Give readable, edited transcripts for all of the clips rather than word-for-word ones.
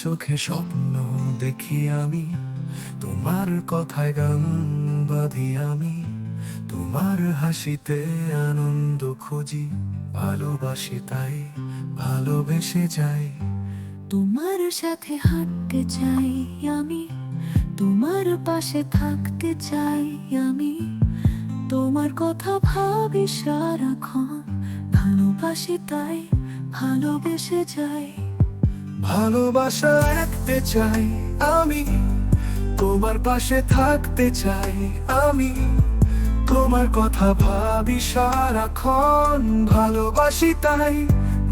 চোখে স্বপ্ন দেখি আমি, তোমার কথায় গান বাঁধি আমি, তোমার হাসিতে আনন্দ খুঁজি, ভালোবাসি তাই ভালোবেসে যাই। তোমার সাথে হাঁটতে চাই আমি, তোমার পাশে থাকতে চাই আমি, তোমার কথা ভাবি সারাক্ষণ, ভালোবাসি তাই ভালোবেসে যাই। ভালোবাসা রাখতে চাই আমি, তোমার পাশে থাকতে চাই আমি, তোমার কথা ভাবি সারাক্ষণ, ভালোবাসি তাই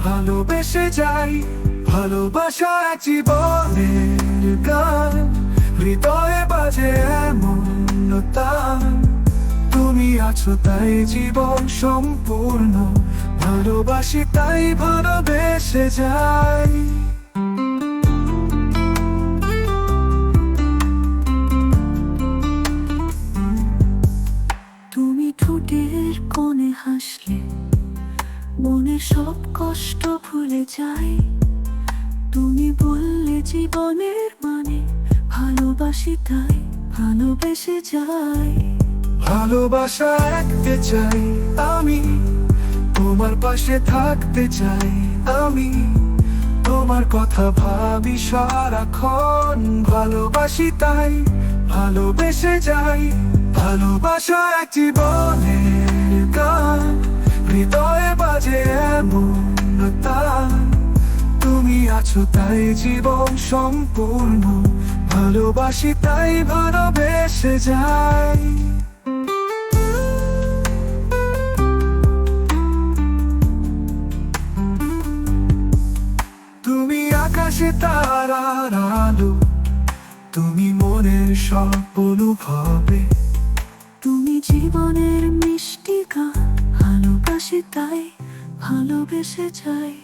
ভালোবেসে যাই। ভালোবাসা জীবনের গান, হৃদয়ে বাজে এমন তান, তুমি আছো তাই জীবন সম্পূর্ণ, ভালোবাসি তাই ভালোবেসে যাই। তুমি ঠোঁটের কোণে হাসলে মনে সব কষ্ট ভুলে যায়, তুমি বললে জীবনের মানে, ভালোবাসি তাই ভালোবেসে যাই। ভালোবাসা রাখতে চাই আমি, তোমার পাশে থাকতে চাই আমি, তোমার কথা ভাবি সারাক্ষণ, ভালোবাসি তাই ভালোবেসে যাই। ভালোবাসা এক জীবনের গান, হৃদয়ে বাজে এমন তান, তুমি আছো তাই জীবন সম্পূর্ণ, ভালোবাসি তাই ভালোবেসে যাই। তুমি আকাশে তারার আলো, তুমি মনের সব অনুভবে, তুমি জীবনের মিষ্টি গান, ভালোবাসি তাই ভালোবেসে যাই।